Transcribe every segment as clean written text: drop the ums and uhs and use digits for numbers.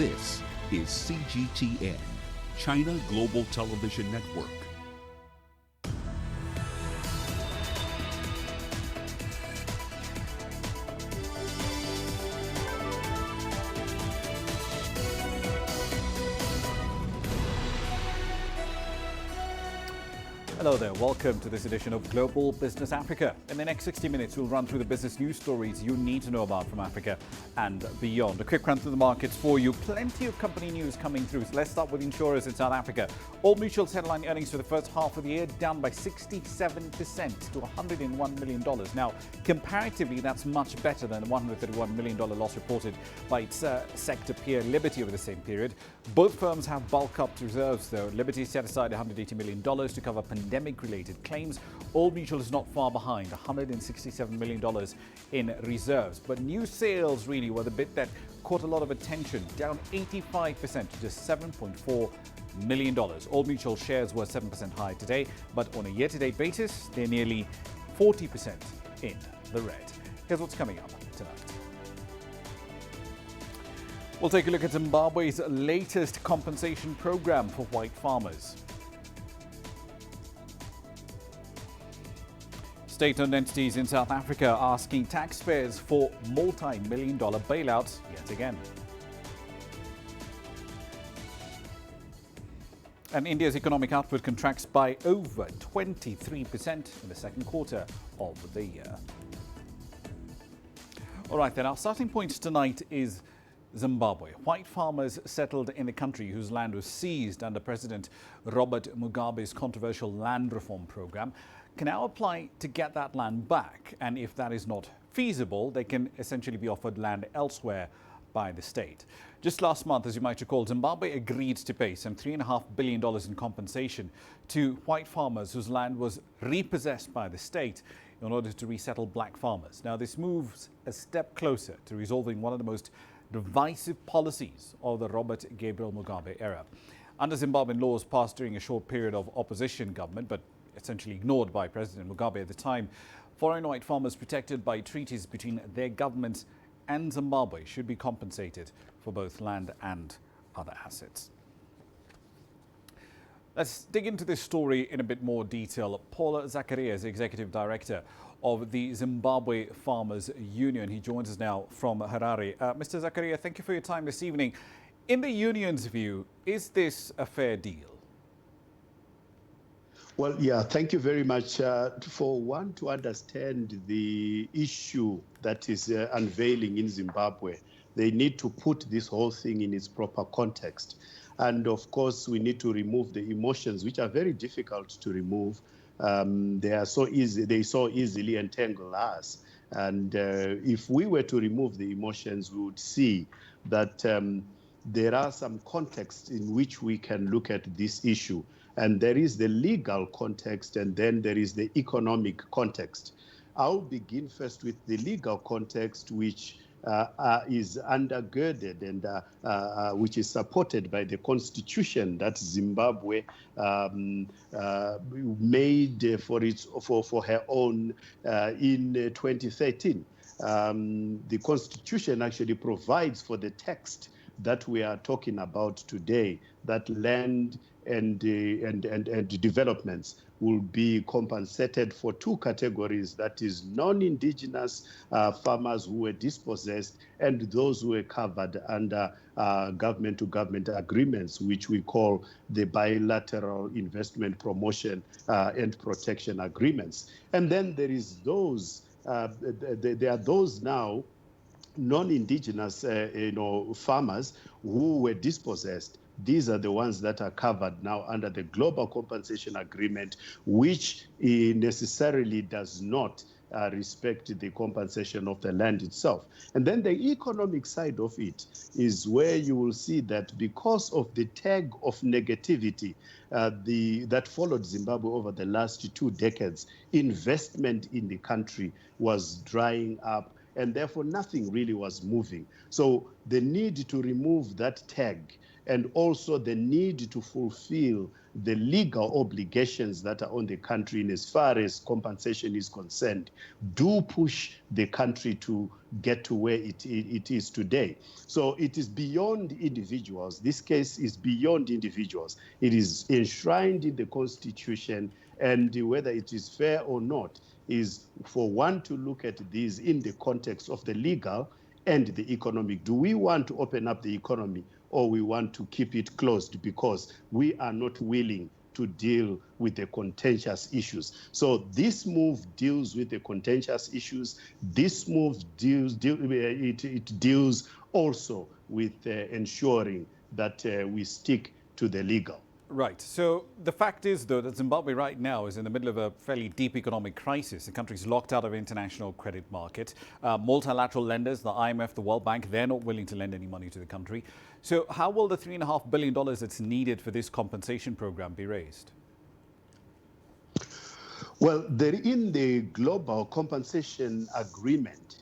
This is CGTN, China Global Television Network. Hello there, welcome to this edition of Global Business Africa. In the next 60 minutes, we'll run through the business news stories you need to know about from Africa and beyond. A quick run through the markets for you. Plenty of company news coming through. So let's start with insurers in South Africa. Old Mutual's headline earnings for the first half of the year down by 67% to $101 million. Now, comparatively, that's much better than the $131 million loss reported by its sector peer Liberty over the same period. Both firms have bulk-up reserves, though. Liberty set aside $180 million to cover pandemic-related claims. Old Mutual is not far behind, $167 million in reserves. But new sales really were the bit that caught a lot of attention, down 85% to just $7.4 million. Old Mutual shares were 7% higher today, but on a year-to-date basis, they're nearly 40% in the red. Here's what's coming up tonight. We'll take a look at Zimbabwe's latest compensation program for white farmers. State-owned entities in South Africa asking taxpayers for multi-million-dollar bailouts yet again. And India's economic output contracts by over 23% in the second quarter of the year. All right, then, our starting point tonight is Zimbabwe. White farmers settled in the country whose land was seized under President Robert Mugabe's controversial land reform program can now apply to get that land back. And if that is not feasible, they can essentially be offered land elsewhere by the state. Just last month, as you might recall, Zimbabwe agreed to pay some $3.5 billion in compensation to white farmers whose land was repossessed by the state in order to resettle black farmers. Now, this moves a step closer to resolving one of the most divisive policies of the Robert Gabriel Mugabe era. Under Zimbabwean laws passed during a short period of opposition government, but essentially ignored by President Mugabe at the time, foreign white farmers protected by treaties between their governments and Zimbabwe should be compensated for both land and other assets. Let's dig into this story in a bit more detail. Paul Zachariah is the Executive Director of the Zimbabwe Farmers Union. He joins us now from Harare. Mr. Zachariah, thank you for your time this evening. In the union's view, is this a fair deal? Well, yeah, thank you very much. For one to understand the issue that is unveiling in Zimbabwe, they need to put this whole thing in its proper context. And of course, we need to remove the emotions, which are very difficult to remove. They so easily entangle us. And if we were to remove the emotions, we would see that there are some contexts in which we can look at this issue. And there is the legal context, and then there is the economic context. I'll begin first with the legal context, which is undergirded and which is supported by the constitution that Zimbabwe made for her own in 2013. The constitution actually provides for the text that we are talking about today, that land and developments will be compensated for two categories, that is non-indigenous farmers who were dispossessed and those who were covered under government-to-government agreements, which we call the bilateral investment promotion and protection agreements. And then there is those, there are those now non-indigenous farmers who were dispossessed. These are the ones that are covered now under the Global Compensation Agreement, which necessarily does not respect the compensation of the land itself. And then the economic side of it is where you will see that because of the tag of negativity that followed Zimbabwe over the last 2 decades, investment in the country was drying up. and therefore nothing really was moving. So the need to remove that tag and also the need to fulfill the legal obligations that are on the country in as far as compensation is concerned do push the country to get to where it is today. So it is beyond individuals. This case is beyond individuals. It is enshrined in the Constitution, and whether it is fair or not is for one to look at these in the context of the legal and the economic. Do we want to open up the economy, or we want to keep it closed because we are not willing to deal with the contentious issues? So this move deals with the contentious issues. This move deals also with ensuring that we stick to the legal. Right. So the fact is, though, that Zimbabwe right now is in the middle of a fairly deep economic crisis. The country's locked out of international credit market. Multilateral lenders, the IMF, the World Bank, they're not willing to lend any money to the country. So how will the $3.5 billion that's needed for this compensation program be raised? Well, in the global compensation agreement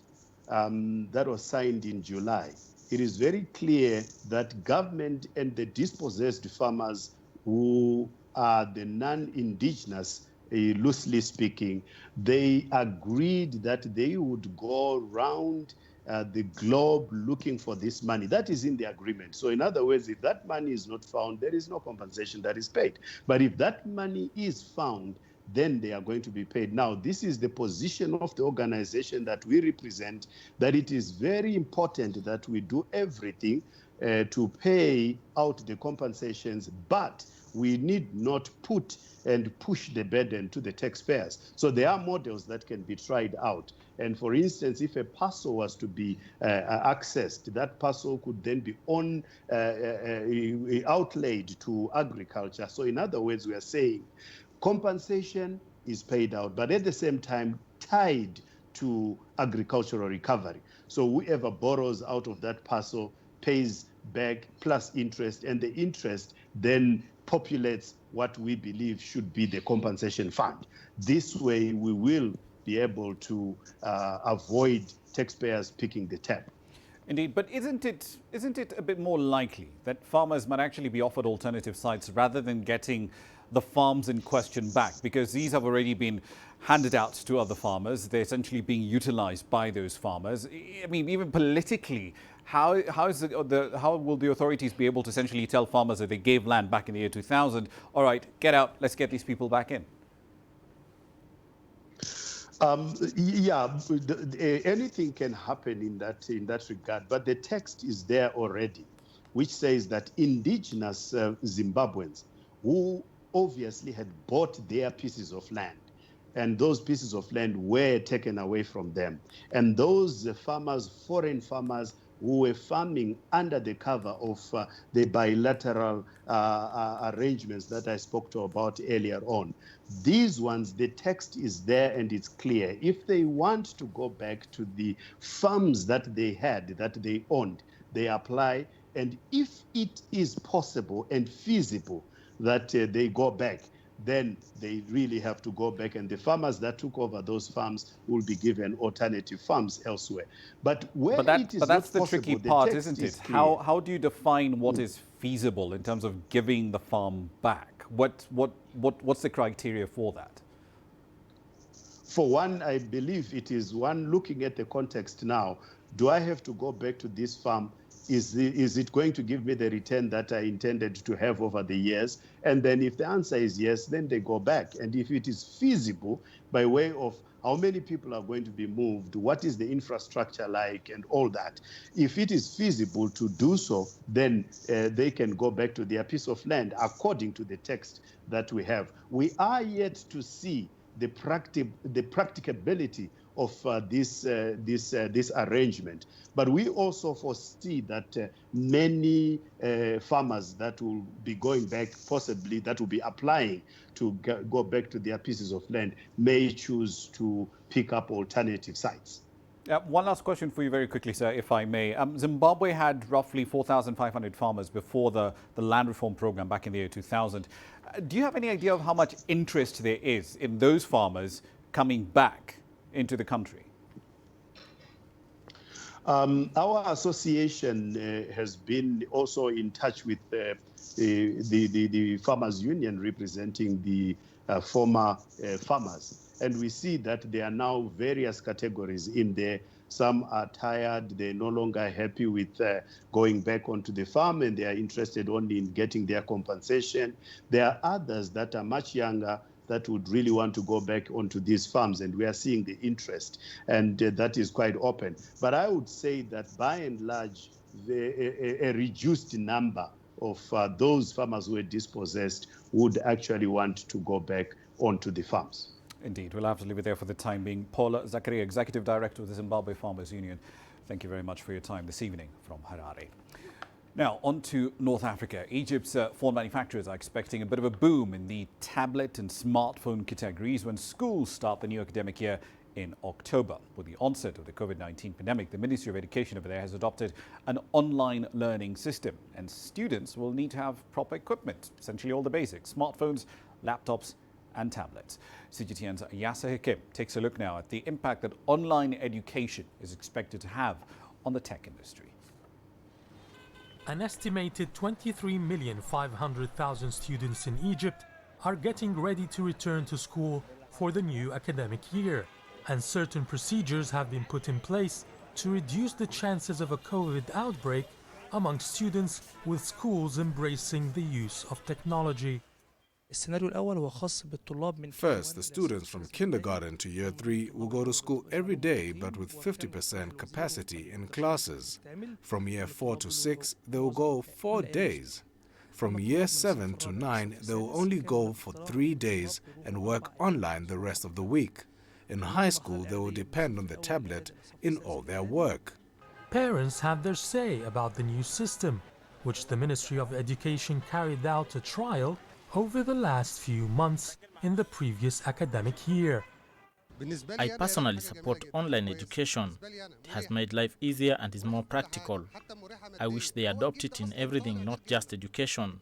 that was signed in July, it is very clear that government and the dispossessed farmers who are the non-indigenous, loosely speaking, they agreed that they would go around the globe looking for this money. That is in the agreement. So in other words, if that money is not found, there is no compensation that is paid. But if that money is found, then they are going to be paid. Now, this is the position of the organization that we represent, that it is very important that we do everything to pay out the compensations, but we need not put and push the burden to the taxpayers. So there are models that can be tried out. And for instance, if a parcel was to be accessed, that parcel could then be outlaid to agriculture. So in other words, we are saying compensation is paid out, but at the same time tied to agricultural recovery. So whoever borrows out of that parcel pays back plus interest, and the interest then populates what we believe should be the compensation fund. This way, we will be able to avoid taxpayers picking the tab. Indeed, but isn't it a bit more likely that farmers might actually be offered alternative sites rather than getting the farms in question back? Because these have already been handed out to other farmers. They're essentially being utilized by those farmers. I mean, even politically, how will the authorities be able to essentially tell farmers that they gave land back in the year 2000, all right, get out, let's get these people back in? Anything can happen in that regard, but the text is there already, which says that indigenous Zimbabweans who obviously had bought their pieces of land, and those pieces of land were taken away from them, and those farmers, foreign farmers who were farming under the cover of the bilateral arrangements that I spoke about earlier on. These ones, the text is there and it's clear. If they want to go back to the farms that they had, that they owned, they apply. And if it is possible and feasible that they go back, then they really have to go back, and the farmers that took over those farms will be given alternative farms elsewhere. But that's the tricky part, isn't it? How do you define what is feasible in terms of giving the farm back? What's the criteria for that? For one, I believe it is one looking at the context now. Do I have to go back to this farm? Is it going to give me the return that I intended to have over the years? And then if the answer is yes, then they go back. And if it is feasible, by way of how many people are going to be moved, what is the infrastructure like, and all that, if it is feasible to do so, then they can go back to their piece of land according to the text that we have. We are yet to see the practicability of this arrangement. But we also foresee that many farmers that will be going back, possibly that will be applying to go back to their pieces of land, may choose to pick up alternative sites. One last question for you very quickly, sir, if I may. Zimbabwe had roughly 4,500 farmers before the land reform program back in the year 2000. Do you have any idea of how much interest there is in those farmers coming back into the country? Our association has been also in touch with the Farmers Union representing the former farmers. And we see that there are now various categories in there. Some are tired, they're no longer happy with going back onto the farm, and they are interested only in getting their compensation. There are others that are much younger that would really want to go back onto these farms, and we are seeing the interest, and that is quite open. But I would say that by and large, a reduced number of those farmers who are dispossessed would actually want to go back onto the farms. Indeed. We'll have to leave it there for the time being. Paula Zakaria, Executive Director of the Zimbabwe Farmers Union, thank you very much for your time this evening from Harare. Now, on to North Africa. Egypt's phone manufacturers are expecting a bit of a boom in the tablet and smartphone categories when schools start the new academic year in October. With the onset of the COVID-19 pandemic, the Ministry of Education over there has adopted an online learning system, and students will need to have proper equipment, essentially all the basics: smartphones, laptops and tablets. CGTN's Yasser Hakim takes a look now at the impact that online education is expected to have on the tech industry. An estimated 23,500,000 students in Egypt are getting ready to return to school for the new academic year, and certain procedures have been put in place to reduce the chances of a COVID outbreak among students, with schools embracing the use of technology. First, the students from kindergarten to year 3 will go to school every day, but with 50% capacity in classes. From year 4 to 6, they will go 4 days. From year 7 to 9, they will only go for 3 days and work online the rest of the week. In high school, they will depend on the tablet in all their work. Parents have their say about the new system, which the Ministry of Education carried out a trial over the last few months in the previous academic year. I personally support online education. It has made life easier and is more practical. I wish they adopt it in everything, not just education.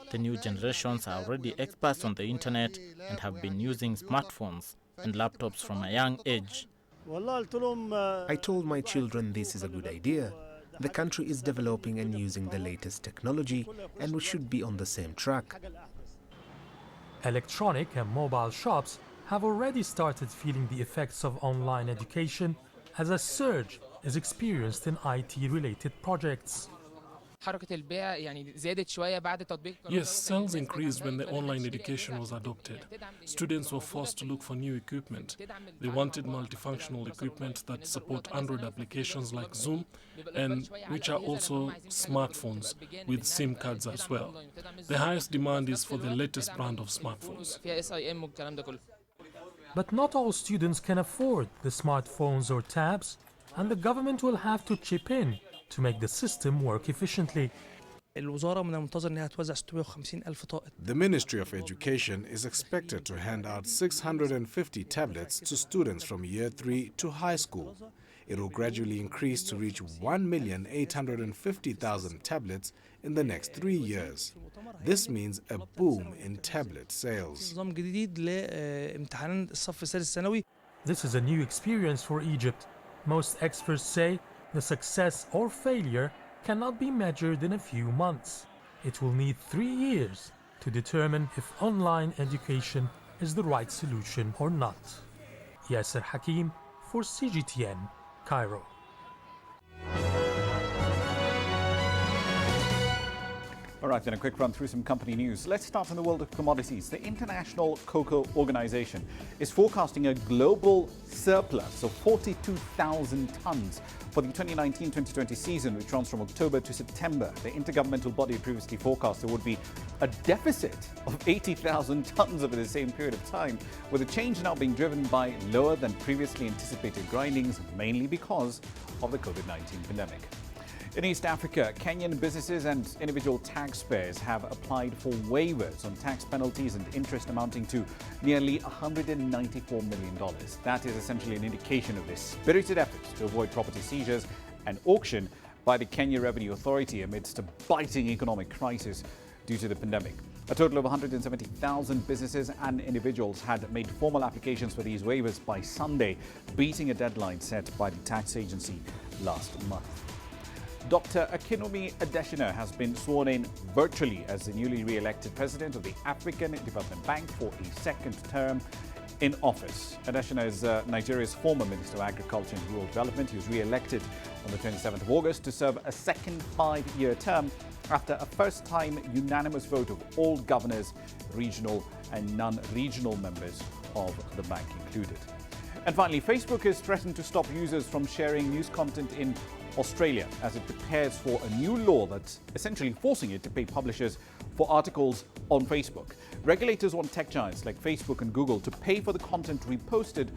The new generations are already experts on the internet and have been using smartphones and laptops from a young age. I told my children this is a good idea. The country is developing and using the latest technology, and we should be on the same track. Electronic and mobile shops have already started feeling the effects of online education, as a surge is experienced in IT-related projects. Yes, sales increased when the online education was adopted. Students were forced to look for new equipment. They wanted multifunctional equipment that support Android applications like Zoom, and which are also smartphones with SIM cards as well. The highest demand is for the latest brand of smartphones. But not all students can afford the smartphones or tabs, and the government will have to chip in to make the system work efficiently. The Ministry of Education is expected to hand out 650 tablets to students from year 3 to high school. It will gradually increase to reach 1,850,000 tablets in the next 3 years. This means a boom in tablet sales. This is a new experience for Egypt. Most experts say the success or failure cannot be measured in a few months. It will need 3 years to determine if online education is the right solution or not. Yasser Hakim for CGTN, Cairo. All right, then a quick run through some company news. Let's start in the world of commodities. The International Cocoa Organization is forecasting a global surplus of 42,000 tons for the 2019-2020 season, which runs from October to September. The intergovernmental body previously forecast there would be a deficit of 80,000 tons over the same period of time, with the change now being driven by lower than previously anticipated grindings, mainly because of the COVID-19 pandemic. In East Africa, Kenyan businesses and individual taxpayers have applied for waivers on tax penalties and interest amounting to nearly $194 million. That is essentially an indication of their spirited efforts to avoid property seizures and auction by the Kenya Revenue Authority amidst a biting economic crisis due to the pandemic. A total of 170,000 businesses and individuals had made formal applications for these waivers by Sunday, beating a deadline set by the tax agency last month. Dr. Akinwumi Adesina has been sworn in virtually as the newly re-elected president of the African Development Bank for a second term in office. Adesina is Nigeria's former Minister of Agriculture and Rural Development. He was re-elected on the 27th of August to serve a second 5-year term after a first-time unanimous vote of all governors, regional and non-regional members of the bank included. And finally, Facebook has threatened to stop users from sharing news content in Australia as it prepares for a new law that's essentially forcing it to pay publishers for articles on Facebook. Regulators want tech giants like Facebook and Google to pay for the content reposted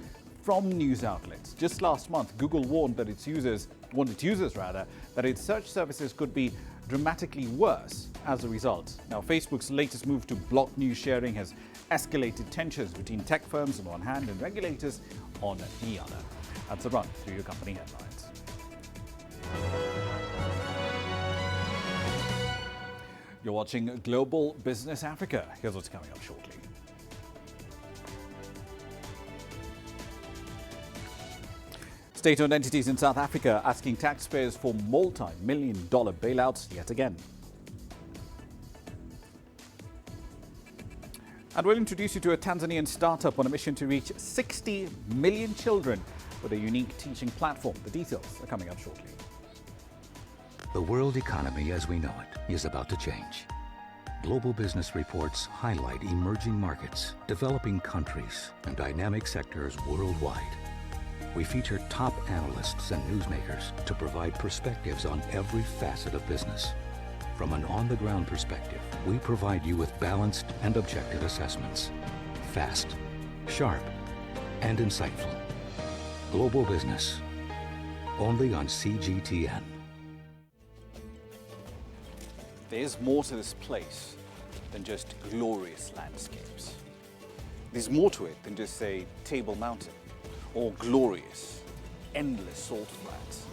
from news outlets. Just last month, Google warned its users that its search services could be dramatically worse as a result. Now, Facebook's latest move to block news sharing has escalated tensions between tech firms on one hand and regulators on the other. That's a run through your company headlines. You're watching Global Business Africa. Here's what's coming up shortly. State-owned entities in South Africa asking taxpayers for multi-million-dollar bailouts yet again. And we'll introduce you to a Tanzanian startup on a mission to reach 60 million children with a unique teaching platform. The details are coming up shortly. The world economy as we know it is about to change. Global business reports highlight emerging markets, developing countries, and dynamic sectors worldwide. We feature top analysts and newsmakers to provide perspectives on every facet of business. From an on-the-ground perspective, we provide you with balanced and objective assessments. Fast, sharp, and insightful. Global Business, only on CGTN. There's more to this place than just glorious landscapes. There's more to it than just, say, Table Mountain or glorious, endless salt flats.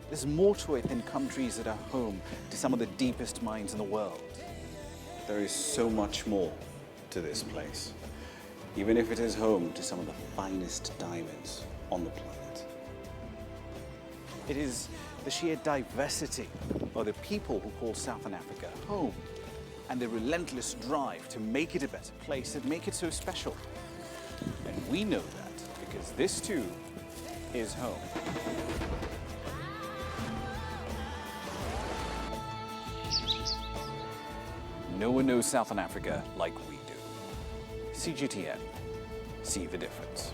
There's more to it than countries that are home to some of the deepest mines in the world. There is so much more to this place, even if it is home to some of the finest diamonds on the planet. It is the sheer diversity of the people who call Southern Africa home and the relentless drive to make it a better place that make it so special. And we know that because this too is home. No one knows Southern Africa like we do. CGTN, see the difference.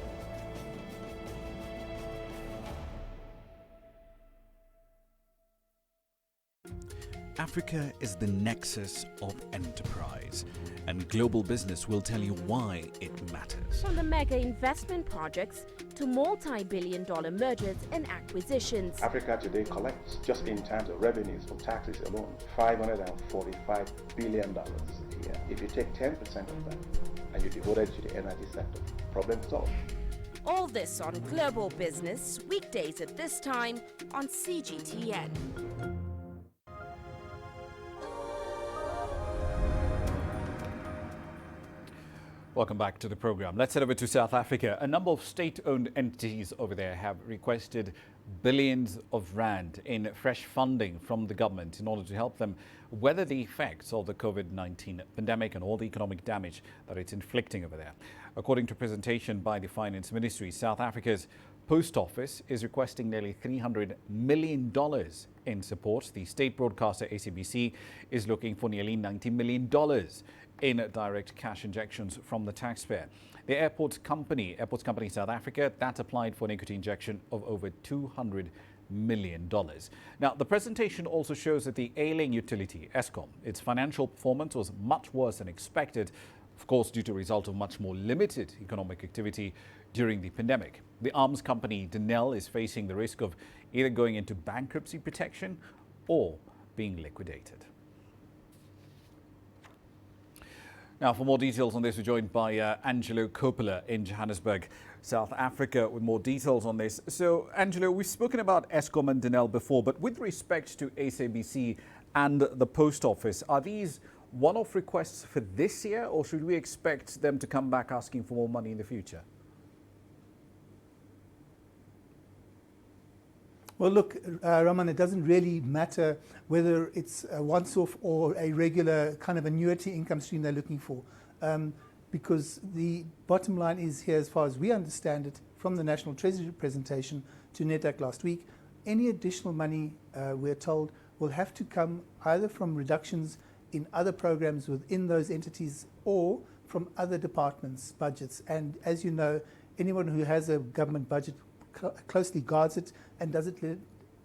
Africa is the nexus of enterprise, and Global Business will tell you why it matters. From the mega investment projects to multi-billion-dollar mergers and acquisitions. Africa today collects, just in terms of revenues from taxes alone, $545 billion a year. If you take 10% of that and you devote it to the energy sector, problem solved. All this on Global Business, weekdays at this time on CGTN. Welcome back to the program. Let's head over to South Africa. A number of state-owned entities over there have requested billions of rand in fresh funding from the government in order to help them weather the effects of the COVID-19 pandemic and all the economic damage that it's inflicting over there. According to a presentation by the Finance Ministry, South Africa's Post Office is requesting nearly $300 million in support. The state broadcaster SABC is looking for nearly $90 million in direct cash injections from the taxpayer. The Airports Company South Africa, that applied for an equity injection of over $200 million. Now, the presentation also shows that the ailing utility, Eskom, its financial performance was much worse than expected, of course, due to a result of much more limited economic activity during the pandemic. The arms company Denel is facing the risk of either going into bankruptcy protection or being liquidated. Now, for more details on this, we're joined by Angelo Coppola in Johannesburg, South Africa, with more details on this. So, Angelo, we've spoken about Eskom and Denel before, but with respect to SABC and the Post Office. Are these one-off requests for this year, or should we expect them to come back asking for more money in the future? Well, look, Raman, it doesn't really matter whether it's a once-off or a regular kind of annuity income stream they're looking for, because the bottom line is here, as far as we understand it, from the National Treasury presentation to NEDAC last week, any additional money, we're told, will have to come either from reductions in other programs within those entities or from other departments' budgets. And as you know, anyone who has a government budget closely guards it and doesn't let it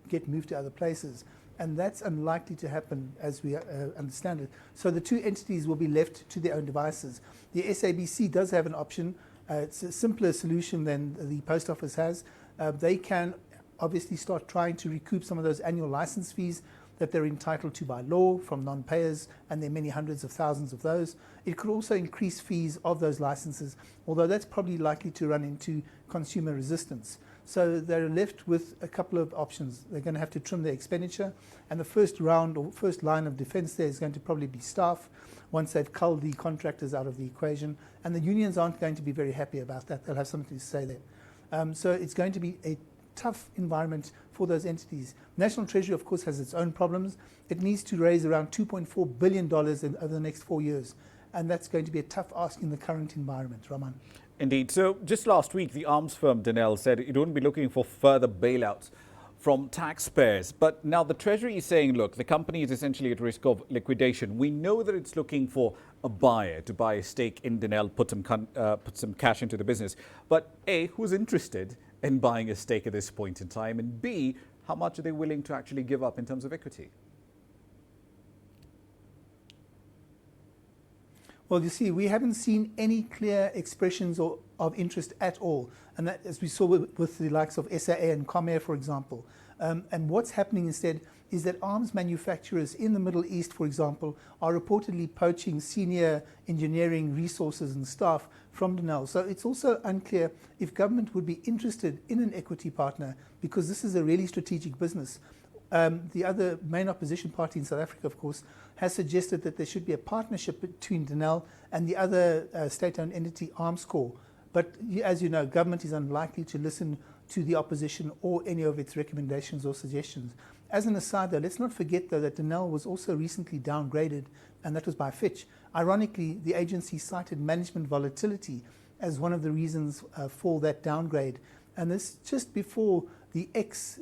get moved to other places. And that's unlikely to happen as we understand it. So the two entities will be left to their own devices. The SABC does have an option. It's a simpler solution than the Post Office has. They can obviously start trying to recoup some of those annual license fees that they're entitled to by law from non-payers, and there are many hundreds of thousands of those. It could also increase fees of those licenses, although that's probably likely to run into consumer resistance. So they're left with a couple of options. They're going to have to trim their expenditure, and the first round or first line of defense there is going to probably be staff once they've culled the contractors out of the equation, and the unions aren't going to be very happy about that. They'll have something to say there. So it's going to be a tough environment for those entities. National Treasury, of course, has its own problems. It needs to raise around $2.4 billion over the next 4 years, and that's going to be a tough ask in the current environment, Raman. Indeed. So just last week, the arms firm Denel said it wouldn't be looking for further bailouts from taxpayers. But now the Treasury is saying, look, the company is essentially at risk of liquidation. We know that it's looking for a buyer to buy a stake in Denel, put some cash into the business. But A, who's interested in buying a stake at this point in time? And B, how much are they willing to actually give up in terms of equity? Well, you see, we haven't seen any clear expressions of interest at all. And that, as we saw with the likes of SAA and Comair, for example. And what's happening instead is that arms manufacturers in the Middle East, for example, are reportedly poaching senior engineering resources and staff from Denel. So it's also unclear if government would be interested in an equity partner, because this is a really strategic business. The other main opposition party in South Africa, of course, has suggested that there should be a partnership between Denel and the other state-owned entity, Armscor. But as you know, government is unlikely to listen to the opposition or any of its recommendations or suggestions. As an aside, though, let's not forget, though, that Denel was also recently downgraded, and that was by Fitch. Ironically, the agency cited management volatility as one of the reasons for that downgrade. And this just before the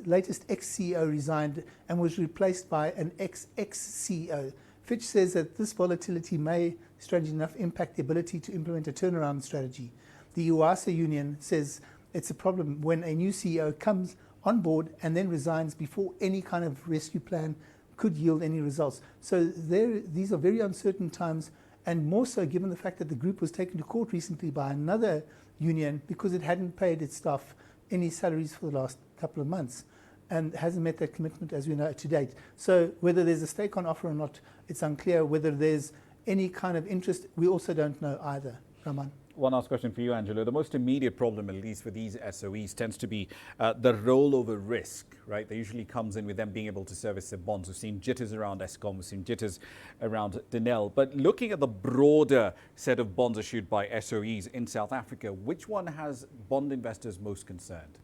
latest ex-CEO resigned and was replaced by an ex-CEO. Fitch says that this volatility may, strangely enough, impact the ability to implement a turnaround strategy. The UASA union says it's a problem when a new CEO comes on board and then resigns before any kind of rescue plan could yield any results. So these are very uncertain times, and more so given the fact that the group was taken to court recently by another union because it hadn't paid its staff any salaries for the last couple of months and hasn't met that commitment, as we know, to date. So whether there's a stake on offer or not, it's unclear. Whether there's any kind of interest, we also don't know either. Raman. One last question for you, Angelo. The most immediate problem, at least for these SOEs, tends to be the rollover risk, right? That usually comes in with them being able to service their bonds. We've seen jitters around Eskom, we've seen jitters around Denel. But looking at the broader set of bonds issued by SOEs in South Africa, which one has bond investors most concerned?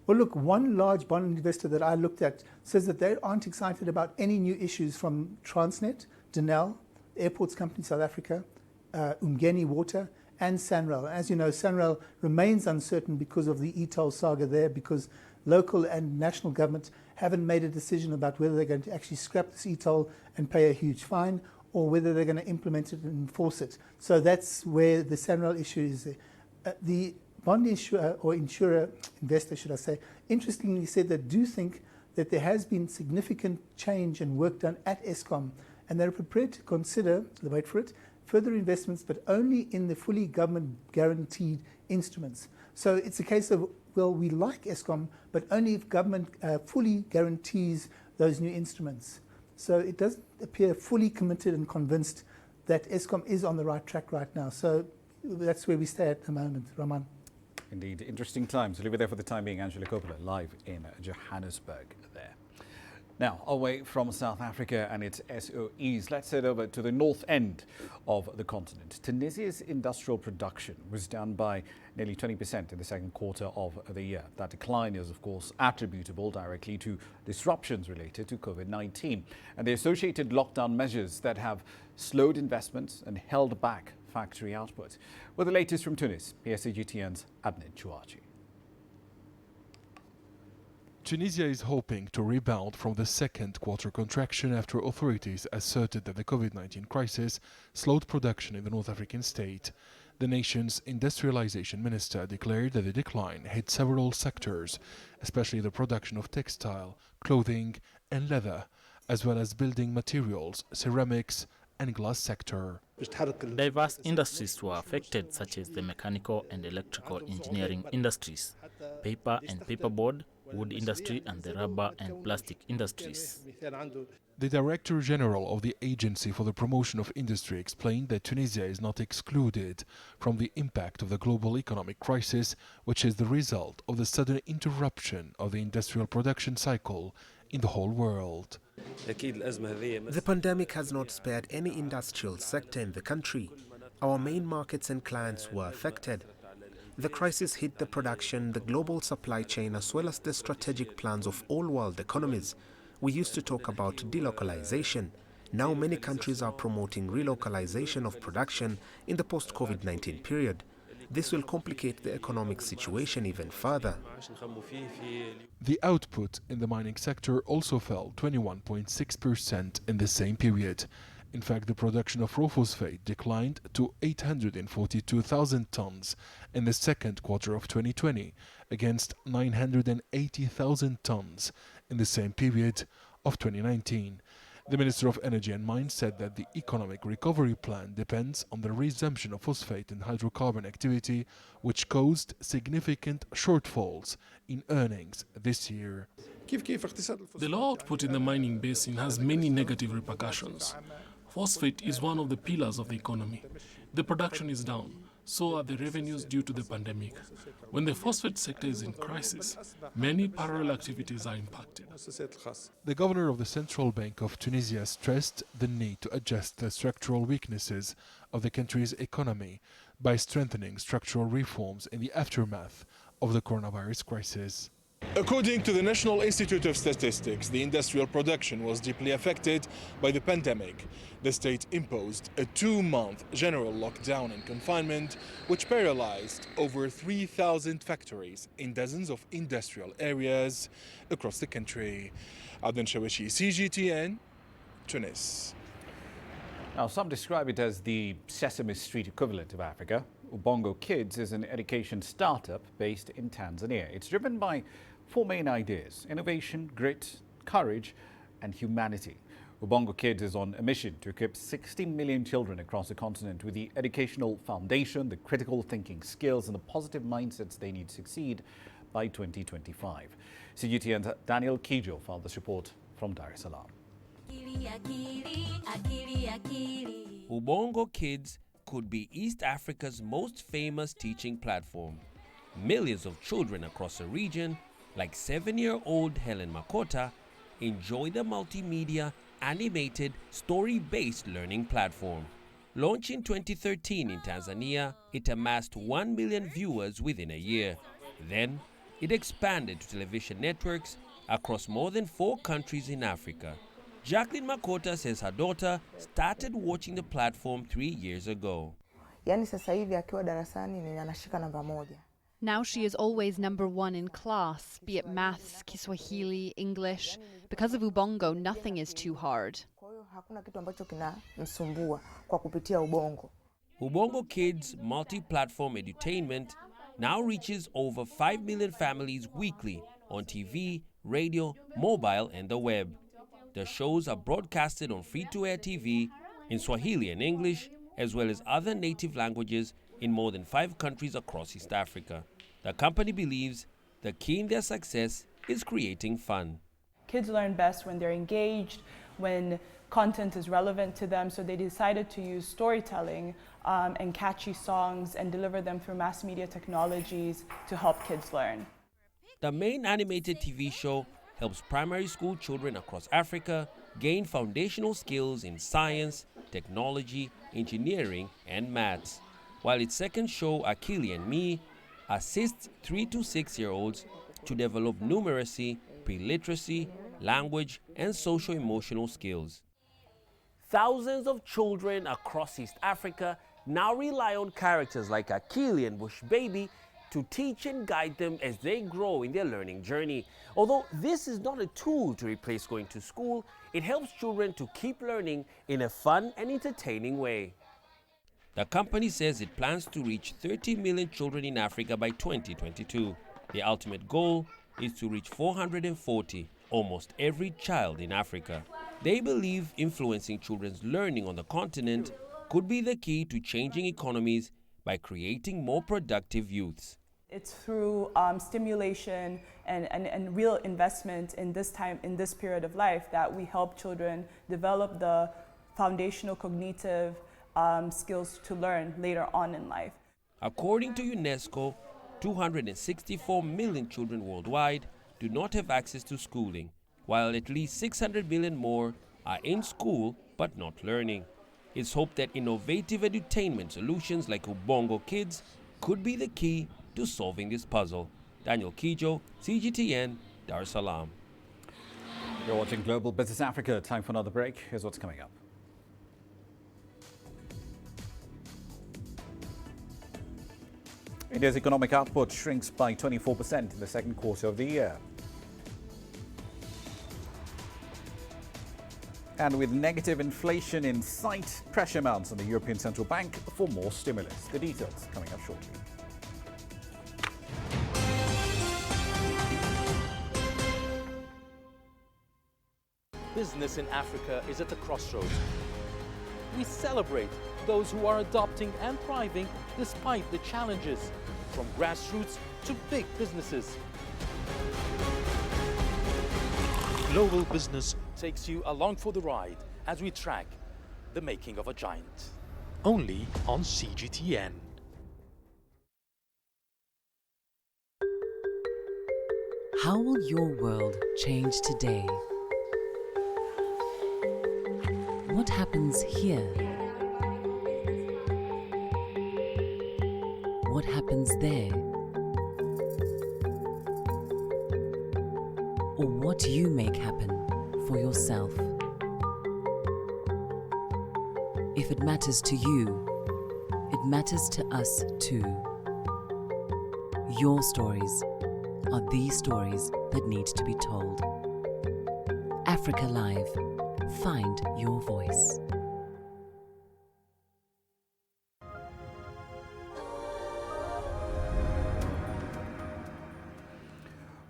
Well, look, one large bond investor that I looked at says that they aren't excited about any new issues from Transnet, Denel, Airports Company South Africa, Umgeni Water, and Sanral. As you know, Sanral remains uncertain because of the e-toll saga there, because local and national government haven't made a decision about whether they're going to actually scrap this e-toll and pay a huge fine, or whether they're going to implement it and enforce it. So that's where the Sanral issue is. The bond issuer, or investor, should I say, interestingly said they do think that there has been significant change and work done at Eskom, and they're prepared to consider, wait for it, further investments, but only in the fully government guaranteed instruments. So it's a case of, well, we like Eskom, but only if government fully guarantees those new instruments. So it doesn't appear fully committed and convinced that Eskom is on the right track right now. So that's where we stay at the moment, Raman. Indeed, interesting times. Leave it there for the time being. Angela Coppola live in Johannesburg there. Now, away from South Africa and its SOEs, let's head over to the north end of the continent. Tunisia's industrial production was down by nearly 20% in the second quarter of the year. That decline is, of course, attributable directly to disruptions related to COVID-19 and the associated lockdown measures that have slowed investments and held back factory output. With the latest from Tunis, here's CGTN's Adnan Chouachi. Tunisia is hoping to rebound from the second quarter contraction after authorities asserted that the COVID-19 crisis slowed production in the North African state. The nation's industrialization minister declared that the decline hit several sectors, especially the production of textile, clothing and leather, as well as building materials, ceramics and glass sector. Diverse industries were affected, such as the mechanical and electrical engineering industries, paper and paperboard, wood industry and the rubber and plastic industries. The Director General of the Agency for the Promotion of Industry explained that Tunisia is not excluded from the impact of the global economic crisis, which is the result of the sudden interruption of the industrial production cycle in the whole world. The pandemic has not spared any industrial sector in the country. Our main markets and clients were affected. The crisis hit the production, the global supply chain, as well as the strategic plans of all world economies. We used to talk about delocalization. Now many countries are promoting relocalization of production in the post-COVID-19 period. This will complicate the economic situation even further. The output in the mining sector also fell 21.6% in the same period. In fact, the production of raw phosphate declined to 842,000 tons in the second quarter of 2020 against 980,000 tons in the same period of 2019. The Minister of Energy and Mines said that the economic recovery plan depends on the resumption of phosphate and hydrocarbon activity, which caused significant shortfalls in earnings this year. The low output in the mining basin has many negative repercussions. Phosphate is one of the pillars of the economy. The production is down, so are the revenues due to the pandemic. When the phosphate sector is in crisis, many parallel activities are impacted. The governor of the Central Bank of Tunisia stressed the need to adjust the structural weaknesses of the country's economy by strengthening structural reforms in the aftermath of the coronavirus crisis. According to the National Institute of Statistics, the industrial production was deeply affected by the pandemic. The state imposed a 2-month general lockdown and confinement, which paralyzed over 3,000 factories in dozens of industrial areas across the country. Adnan Chouachi, CGTN, Tunis. Now, some describe it as the Sesame Street equivalent of Africa. Ubongo Kids is an education startup based in Tanzania. It's driven by 4 main ideas: innovation, grit, courage, and humanity. Ubongo Kids is on a mission to equip 60 million children across the continent with the educational foundation, the critical thinking skills, and the positive mindsets they need to succeed by 2025. CGTN's Daniel Kijo filed this report from Dar es Salaam. Ubongo Kids could be East Africa's most famous teaching platform. Millions of children across the region, like 7-year-old Helen Makota, enjoy the multimedia, animated, story-based learning platform. Launched in 2013 in Tanzania, it amassed 1 million viewers within a year. Then, it expanded to television networks across more than 4 countries in Africa. Jacqueline Makota says her daughter started watching the platform 3 years ago. Now she is always number 1 in class, be it maths, Kiswahili, English. Because of Ubongo, nothing is too hard. Ubongo Kids' multi-platform edutainment now reaches over 5 million families weekly on TV, radio, mobile, and the web. The shows are broadcasted on free-to-air TV in Swahili and English, as well as other native languages in more than 5 countries across East Africa. The company believes the key in their success is creating fun. Kids learn best when they're engaged, when content is relevant to them, so they decided to use storytelling and catchy songs and deliver them through mass media technologies to help kids learn. The main animated TV show helps primary school children across Africa gain foundational skills in science, technology, engineering, and maths, while its second show, Akili and Me, assists 3 to 6-year-olds to develop numeracy, pre-literacy, language, and social-emotional skills. Thousands of children across East Africa now rely on characters like Akili and Bush Baby to teach and guide them as they grow in their learning journey. Although this is not a tool to replace going to school, it helps children to keep learning in a fun and entertaining way. The company says it plans to reach 30 million children in Africa by 2022. The ultimate goal is to reach 440, almost every child in Africa. They believe influencing children's learning on the continent could be the key to changing economies by creating more productive youths. It's through stimulation and real investment in this period of life that we help children develop the foundational cognitive skills to learn later on in life. According to UNESCO, 264 million children worldwide do not have access to schooling, while at least 600 million more are in school but not learning. It's hoped that innovative edutainment solutions like Ubongo Kids could be the key to solving this puzzle. Daniel Kijo, CGTN, Dar es Salaam. You're watching Global Business Africa. Time for another break. Here's what's coming up. India's economic output shrinks by 24% in the second quarter of the year. And with negative inflation in sight, pressure mounts on the European Central Bank for more stimulus. The details coming up shortly. Business in Africa is at a crossroads. We celebrate those who are adopting and thriving despite the challenges, from grassroots to big businesses. Global Business takes you along for the ride as we track the making of a giant. Only on CGTN. How will your world change today? What happens here? What happens there? Or what you make happen for yourself? If it matters to you, it matters to us too. Your stories are the stories that need to be told. Africa Live. Find your voice.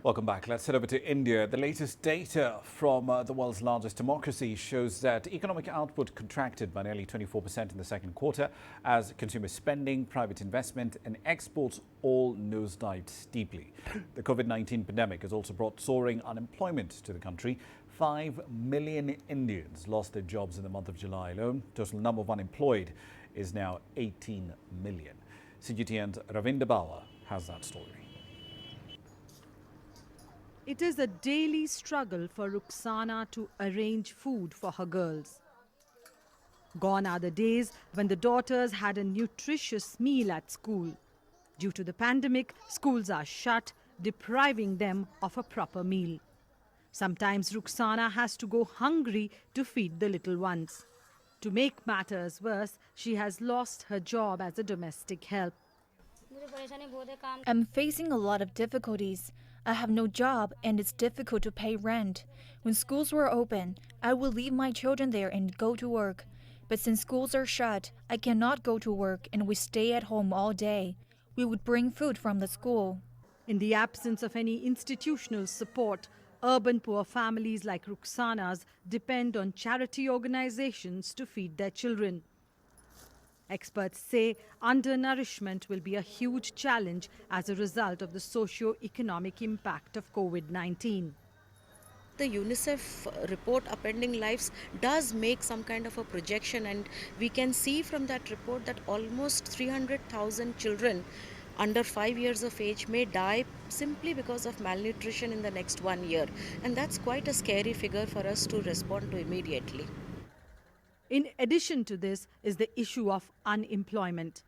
Welcome back. Let's head over to India. The latest data from the world's largest democracy shows that economic output contracted by nearly 24% in the second quarter as consumer spending, private investment and exports all nosedived steeply. The COVID-19 pandemic has also brought soaring unemployment to the country. 5 million Indians lost their jobs in the month of July alone. Total number of unemployed is now 18 million. CGTN's Ravinder Bauer has that story. It is a daily struggle for Ruxana to arrange food for her girls. Gone are the days when the daughters had a nutritious meal at school. Due to the pandemic, schools are shut, depriving them of a proper meal. Sometimes Ruxana has to go hungry to feed the little ones. To make matters worse, she has lost her job as a domestic help. I'm facing a lot of difficulties. I have no job and it's difficult to pay rent. When schools were open, I would leave my children there and go to work. But since schools are shut, I cannot go to work and we stay at home all day. We would bring food from the school. In the absence of any institutional support, urban poor families like Ruxana's depend on charity organizations to feed their children. Experts say undernourishment will be a huge challenge as a result of the socio-economic impact of COVID-19. the UNICEF report Upending Lives does make some kind of a projection, and we can see from that report that almost 300,000 children under 5 years of age may die simply because of malnutrition in the next 1 year. And that's quite a scary figure for us to respond to immediately. In addition to this is the issue of unemployment.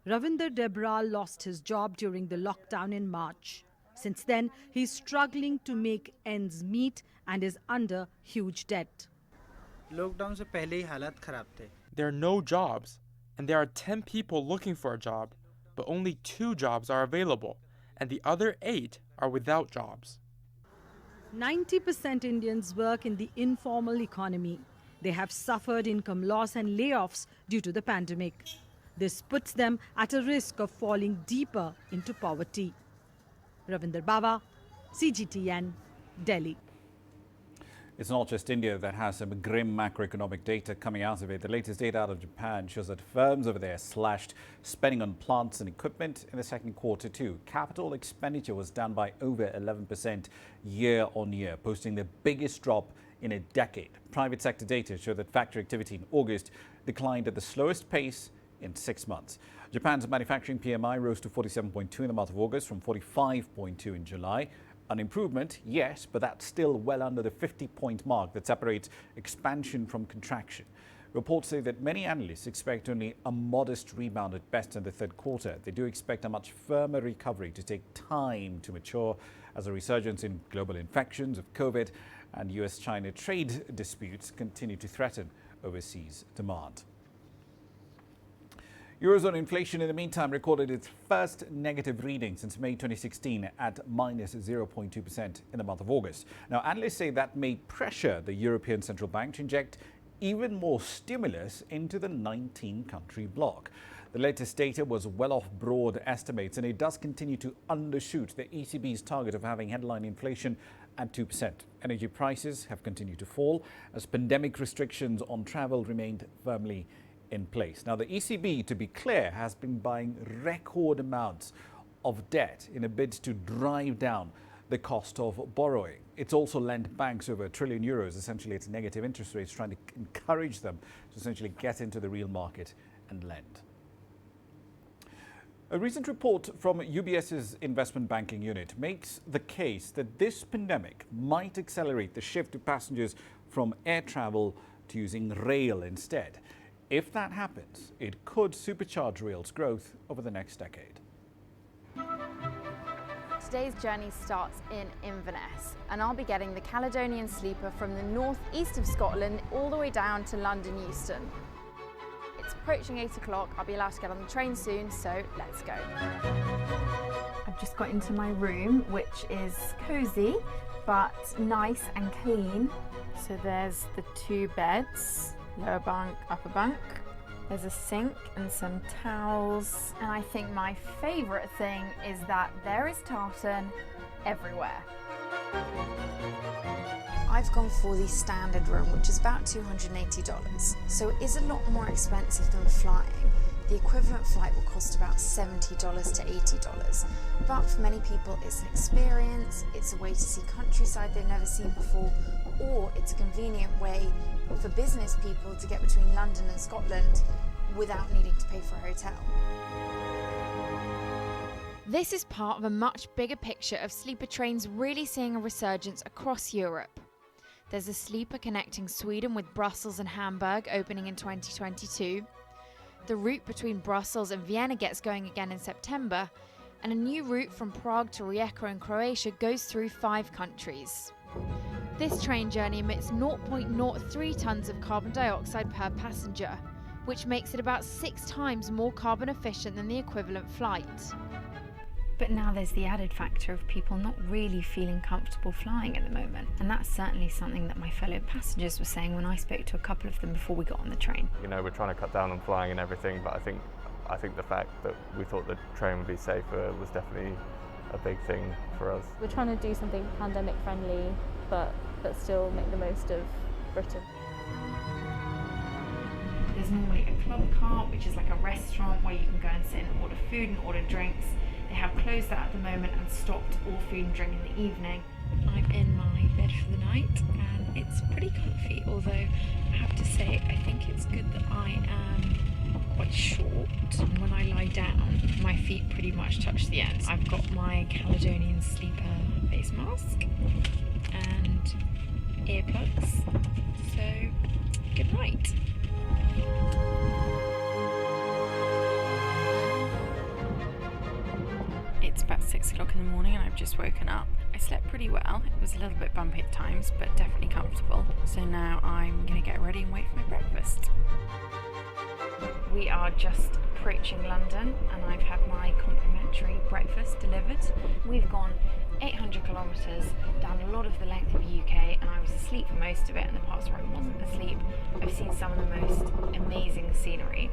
Ravinder Debral lost his job during the lockdown in March. Since then, he's struggling to make ends meet and is under huge debt. There are no jobs, and there are 10 people looking for a job, but only 2 jobs are available, and the other 8 are without jobs. 90% Indians work in the informal economy. They have suffered income loss and layoffs due to the pandemic. This puts them at a risk of falling deeper into poverty. Ravinder Bava, CGTN, Delhi. It's not just India that has some grim macroeconomic data coming out of it. The latest data out of Japan shows that firms over there slashed spending on plants and equipment in the second quarter too. Capital expenditure was down by over 11% year on year, posting the biggest drop in a decade. Private sector data show that factory activity in August declined at the slowest pace in 6 months. Japan's manufacturing PMI rose to 47.2 in the month of August from 45.2 in July. An improvement, yes, but that's still well under the 50-point mark that separates expansion from contraction. Reports say that many analysts expect only a modest rebound at best in the third quarter. They do expect a much firmer recovery to take time to mature as a resurgence in global infections of COVID and US-China trade disputes continue to threaten overseas demand. Eurozone inflation, in the meantime, recorded its first negative reading since May 2016 at minus 0.2% in the month of August. Now, analysts say that may pressure the European Central Bank to inject even more stimulus into the 19-country bloc. The latest data was well off broad estimates, and it does continue to undershoot the ECB's target of having headline inflation at 2%. Energy prices have continued to fall as pandemic restrictions on travel remained firmly in place. Now, the ECB, to be clear, has been buying record amounts of debt in a bid to drive down the cost of borrowing. It's also lent banks over €1 trillion, essentially its negative interest rates, trying to encourage them to essentially get into the real market and lend. A recent report from UBS's investment banking unit makes the case that this pandemic might accelerate the shift of passengers from air travel to using rail instead. If that happens, it could supercharge rail's growth over the next decade. Today's journey starts in Inverness, and I'll be getting the Caledonian Sleeper from the north-east of Scotland all the way down to London Euston. It's approaching 8 o'clock, I'll be allowed to get on the train soon, so let's go. I've just got into my room, which is cosy, but nice and clean. So there's the 2 beds. Lower bunk, upper bunk. There's a sink and some towels. And I think my favourite thing is that there is tartan everywhere. I've gone for the standard room, which is about $280. So it is a lot more expensive than flying. The equivalent flight will cost about $70 to $80. But for many people, it's an experience, it's a way to see countryside they've never seen before, or it's a convenient way for business people to get between London and Scotland without needing to pay for a hotel. This is part of a much bigger picture of sleeper trains really seeing a resurgence across Europe. There's a sleeper connecting Sweden with Brussels and Hamburg opening in 2022. The route between Brussels and Vienna gets going again in September, and a new route from Prague to Rijeka in Croatia goes through 5 countries. This train journey emits 0.03 tons of carbon dioxide per passenger, which makes it about 6 times more carbon efficient than the equivalent flight. But now there's the added factor of people not really feeling comfortable flying at the moment. And that's certainly something that my fellow passengers were saying when I spoke to a couple of them before we got on the train. You know, we're trying to cut down on flying and everything, but I think the fact that we thought the train would be safer was definitely a big thing for us. We're trying to do something pandemic friendly, but still make the most of Britain. There's normally a club cart, which is like a restaurant where you can go and sit and order food and order drinks. They They have closed that at the moment and stopped all food and drink in the evening. I'm in my bed for the night and it's pretty comfy, although I have to say I think it's good that I am quite short, and when I lie down my feet pretty much touch the ends. I've got my Caledonian Sleeper face mask and earplugs, so good night. It's about 6 o'clock in the morning and I've just woken up. I slept pretty well. It was a little bit bumpy at times, but definitely comfortable. So now I'm gonna get ready and wait for my breakfast. We are just approaching London and I've had my complimentary breakfast delivered. We've gone 800 kilometres down a lot of the length of the UK and I was asleep for most of it, and the parts where I wasn't asleep, I've seen some of the most amazing scenery.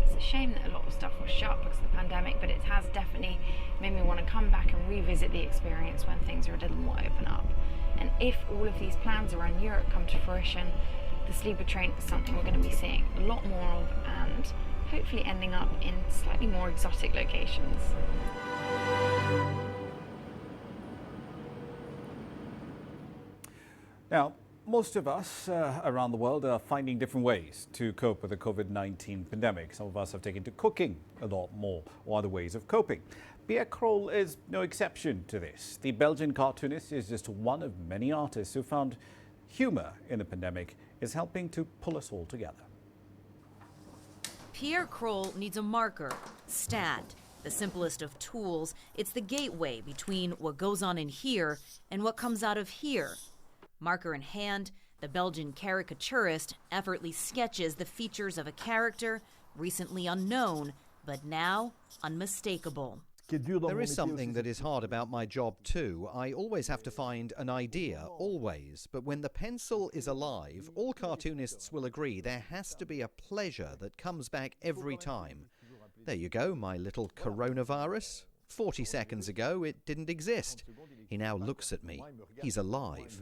It's a shame that a lot of stuff was shut because of the pandemic, but it has definitely made me want to come back and revisit the experience when things are a little more open up. And if all of these plans around Europe come to fruition, the sleeper train is something we're going to be seeing a lot more of and hopefully ending up in slightly more exotic locations. Now, most of us around the world are finding different ways to cope with the COVID-19 pandemic. Some of us have taken to cooking a lot more, or other ways of coping. Pierre Krol is no exception to this. The Belgian cartoonist is just one of many artists who found humor in the pandemic is helping to pull us all together. Pierre Krol needs a marker, stat. The simplest of tools, it's the gateway between what goes on in here and what comes out of here. Marker in hand, the Belgian caricaturist effortlessly sketches the features of a character recently unknown, but now unmistakable. There is something that is hard about my job too. I always have to find an idea, always. But when the pencil is alive, all cartoonists will agree there has to be a pleasure that comes back every time. There you go, my little coronavirus. 40 seconds ago, it didn't exist. He now looks at me. He's alive.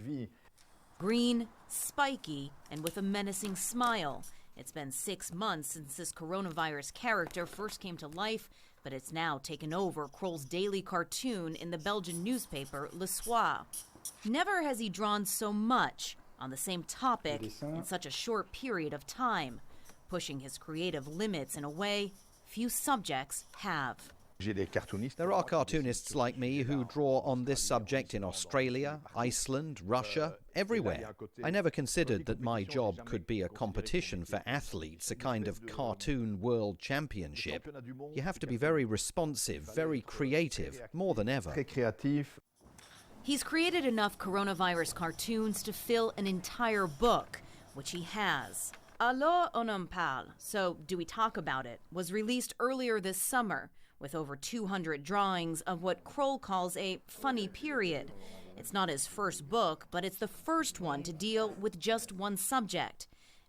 Green, spiky, and with a menacing smile. It's been 6 months since this coronavirus character first came to life, but it's now taken over Krol's daily cartoon in the Belgian newspaper Le Soir. Never has he drawn so much on the same topic in such a short period of time, pushing his creative limits in a way few subjects have. There are cartoonists like me who draw on this subject in Australia, Iceland, Russia, everywhere. I never considered that my job could be a competition for athletes, a kind of cartoon world championship. You have to be very responsive, very creative, more than ever. He's created enough coronavirus cartoons to fill an entire book, which he has. Alors on en parle, so do we talk about it, was released earlier this summer, with over 200 drawings of what Krol calls a funny period. It's not his first book, but it's the first one to deal with just one subject.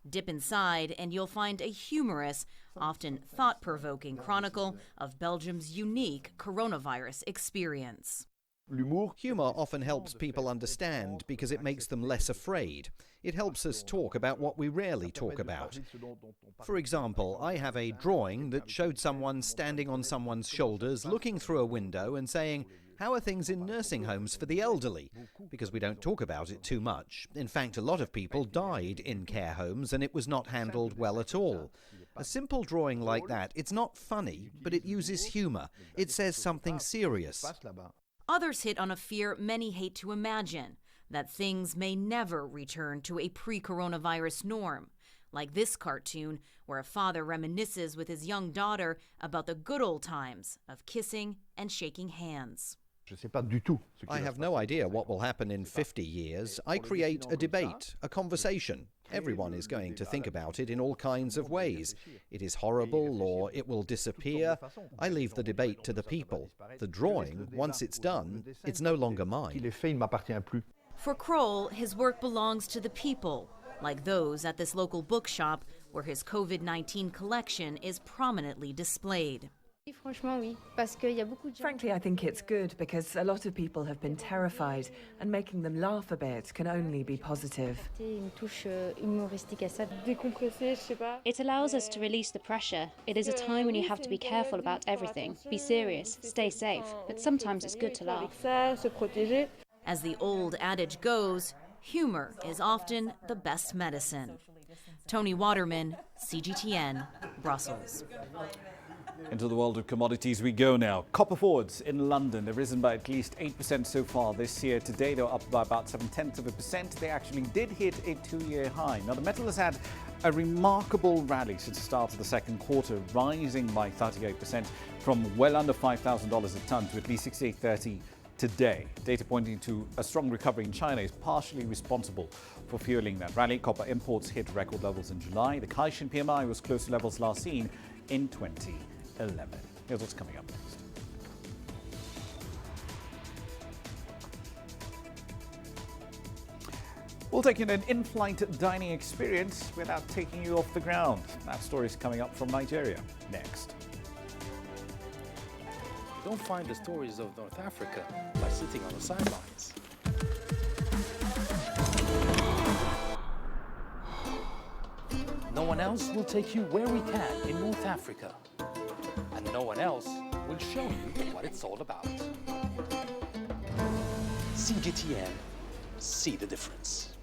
Dip inside and you'll find a humorous, often thought-provoking chronicle of Belgium's unique coronavirus experience. Humor often helps people understand because it makes them less afraid. It helps us talk about what we rarely talk about. For example, I have a drawing that showed someone standing on someone's shoulders, looking through a window and saying, "How are things in nursing homes for the elderly?" Because we don't talk about it too much. In fact, a lot of people died in care homes and it was not handled well at all. A simple drawing like that, it's not funny, but it uses humor. It says something serious. Others hit on a fear many hate to imagine, that things may never return to a pre-coronavirus norm, like this cartoon where a father reminisces with his young daughter about the good old times of kissing and shaking hands. I have no idea what will happen in 50 years. I create a debate, a conversation. Everyone is going to think about it in all kinds of ways. It is horrible or it will disappear. I leave the debate to the people. The drawing, once it's done, it's no longer mine. For Krol, his work belongs to the people, like those at this local bookshop where his COVID-19 collection is prominently displayed. Frankly, I think it's good because a lot of people have been terrified, and making them laugh a bit can only be positive. It allows us to release the pressure. It is a time when you have to be careful about everything, be serious, stay safe, but sometimes it's good to laugh. As the old adage goes, humor is often the best medicine. Tony Waterman, CGTN, Brussels. Into the world of commodities we go now. Copper forwards in London, they've risen by at least 8% so far this year. Today they were up by about 0.7%. They actually did hit a 2-year high. Now the metal has had a remarkable rally since the start of the second quarter, rising by 38% from well under $5,000 a ton to at least $6,830 today. Data pointing to a strong recovery in China is partially responsible for fueling that rally. Copper imports hit record levels in July. The Caixin PMI was close to levels last seen in 2011. Here's what's coming up next. We'll take in an in-flight dining experience without taking you off the ground. That story is coming up from Nigeria next. You don't find the stories of North Africa by sitting on the sidelines. No one else will take you where we can in North Africa. And no one else will show you what it's all about. CGTN, see the difference.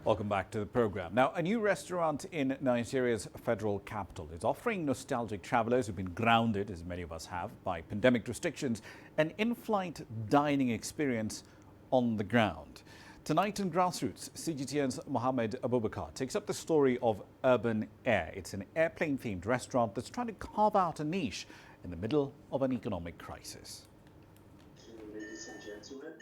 Welcome back to the program. Now, a new restaurant in Nigeria's federal capital is offering nostalgic travelers who've been grounded, as many of us have, by pandemic restrictions, an in-flight dining experience on the ground. Tonight in Grassroots, CGTN's Mohammed Abubakar takes up the story of Urban Air. It's an airplane-themed restaurant that's trying to carve out a niche in the middle of an economic crisis. Ladies and gentlemen,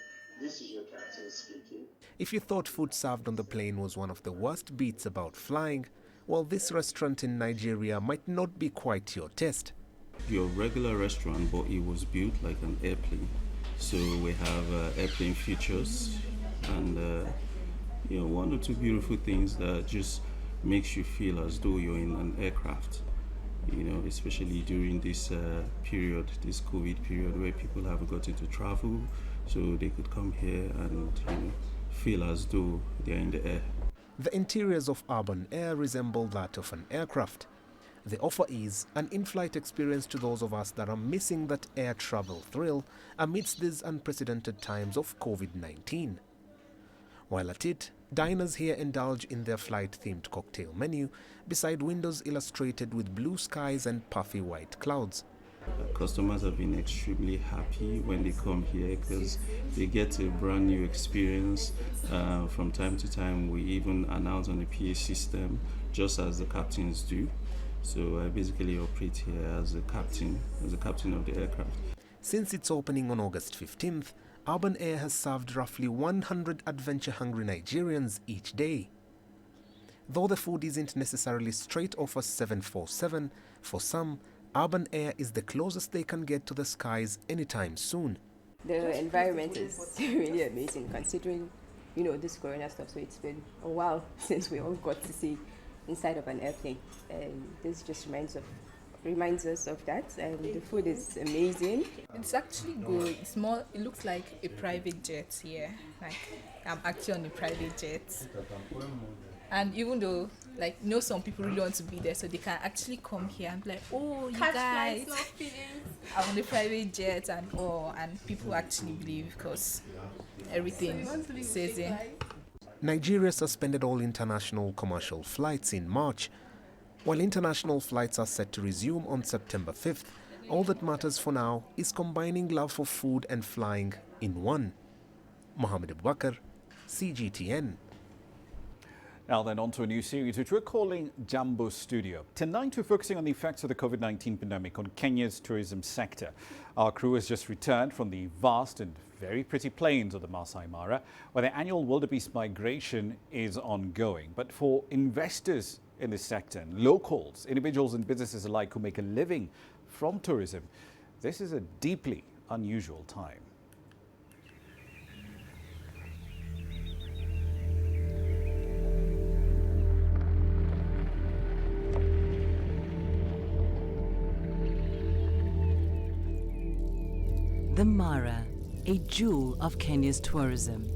this is your captain speaking. If you thought food served on the plane was one of the worst beats about flying, well, this restaurant in Nigeria might not be quite your taste. Your regular restaurant, but it was built like an airplane. So we have airplane features and one or two beautiful things that just makes you feel as though you're in an aircraft. Especially during this period, this COVID period, where people haven't gotten to travel, so they could come here and feel as though they're in the air. The interiors of Urban Air resemble that of an aircraft. The offer is an in-flight experience to those of us that are missing that air travel thrill amidst these unprecedented times of COVID-19. While at it, diners here indulge in their flight-themed cocktail menu beside windows illustrated with blue skies and puffy white clouds. Customers have been extremely happy when they come here because they get a brand new experience. From time to time, we even announce on the PA system, just as the captains do. So I basically operate here as a captain of the aircraft. Since its opening on August 15th, Urban Air has served roughly 100 adventure-hungry Nigerians each day. Though the food isn't necessarily straight off a 747, for some, Urban Air is the closest they can get to the skies anytime soon. The environment is really amazing considering, this corona stuff. So it's been a while since we all got to see inside of an airplane. And this just reminds us of that, and the food is amazing. It's actually good. It looks like a private jet here. Like I'm actually on a private jet. And even though, some people really want to be there, so they can actually come here and be like, oh, you guys, I'm on a private jet and people actually believe because everything says it. Nigeria suspended all international commercial flights in March. While international flights are set to resume on September 5th, all that matters for now is combining love for food and flying in one. Mohammed Abubakar, CGTN. Now then, on to a new series which we're calling Jambo Studio. Tonight we're focusing on the effects of the COVID-19 pandemic on Kenya's tourism sector. Our crew has just returned from the vast and very pretty plains of the Masai Mara, where the annual wildebeest migration is ongoing. But for investors in this sector and locals, individuals and businesses alike who make a living from tourism, this is a deeply unusual time. The Mara, a jewel of Kenya's tourism.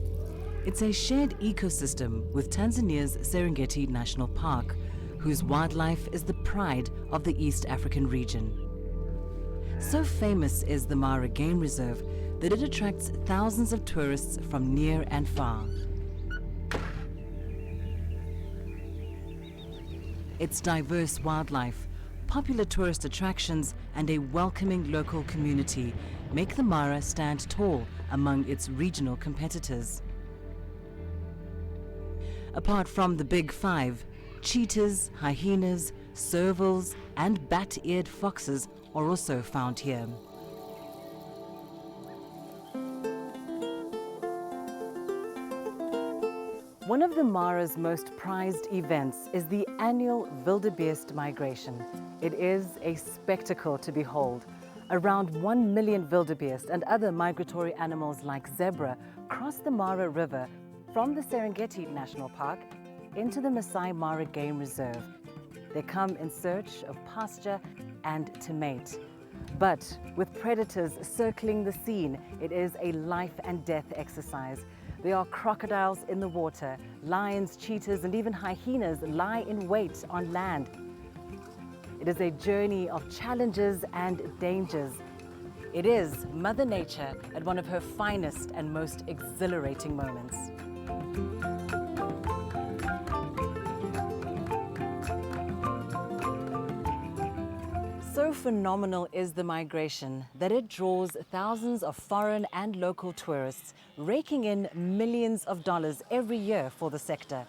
It's a shared ecosystem with Tanzania's Serengeti National Park, whose wildlife is the pride of the East African region. So famous is the Mara Game Reserve that it attracts thousands of tourists from near and far. Its diverse wildlife, popular tourist attractions, and a welcoming local community make the Mara stand tall among its regional competitors. Apart from the big five, cheetahs, hyenas, servals, and bat-eared foxes are also found here. One of the Mara's most prized events is the annual wildebeest migration. It is a spectacle to behold. Around 1 million wildebeest and other migratory animals like zebra cross the Mara River from the Serengeti National Park into the Masai Mara Game Reserve. They come in search of pasture and to mate. But with predators circling the scene, it is a life and death exercise. There are crocodiles in the water, lions, cheetahs, and even hyenas lie in wait on land. It is a journey of challenges and dangers. It is Mother Nature at one of her finest and most exhilarating moments. So phenomenal is the migration that it draws thousands of foreign and local tourists, raking in millions of dollars every year for the sector.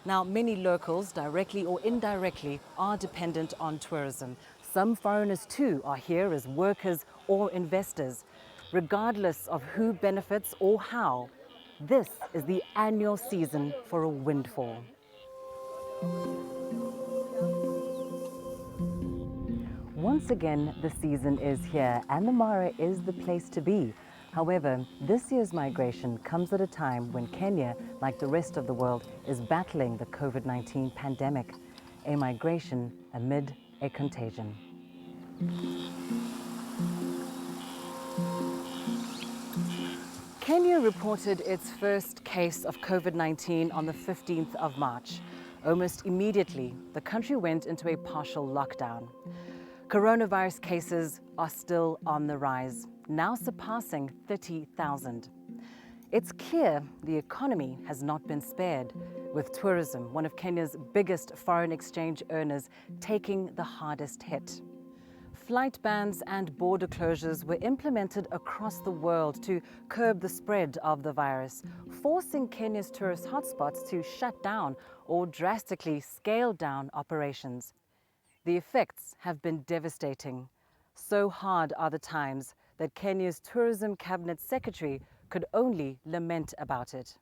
Now, many locals, directly or indirectly, are dependent on tourism. Some foreigners too are here as workers or investors. Regardless of who benefits or how, this is the annual season for a windfall. Once again, the season is here and the Mara is the place to be. However, this year's migration comes at a time when Kenya, like the rest of the world, is battling the COVID-19 pandemic, a migration amid a contagion. Kenya reported its first case of COVID-19 on the 15th of March. Almost immediately, the country went into a partial lockdown. Coronavirus cases are still on the rise, now surpassing 30,000. It's clear the economy has not been spared, with tourism, one of Kenya's biggest foreign exchange earners, taking the hardest hit. Flight bans and border closures were implemented across the world to curb the spread of the virus, forcing Kenya's tourist hotspots to shut down or drastically scale down operations. The effects have been devastating. So hard are the times that Kenya's Tourism Cabinet Secretary could only lament about it.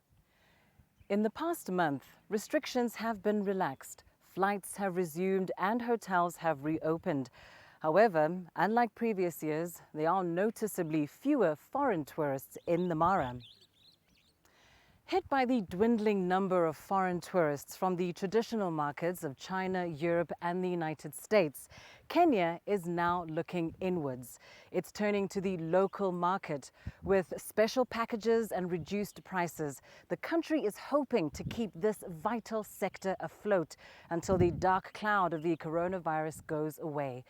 In the past month, restrictions have been relaxed, flights have resumed and hotels have reopened. However, unlike previous years, there are noticeably fewer foreign tourists in the Mara. Hit by the dwindling number of foreign tourists from the traditional markets of China, Europe, and the United States, Kenya is now looking inwards. It's turning to the local market. With special packages and reduced prices, the country is hoping to keep this vital sector afloat until the dark cloud of the coronavirus goes away.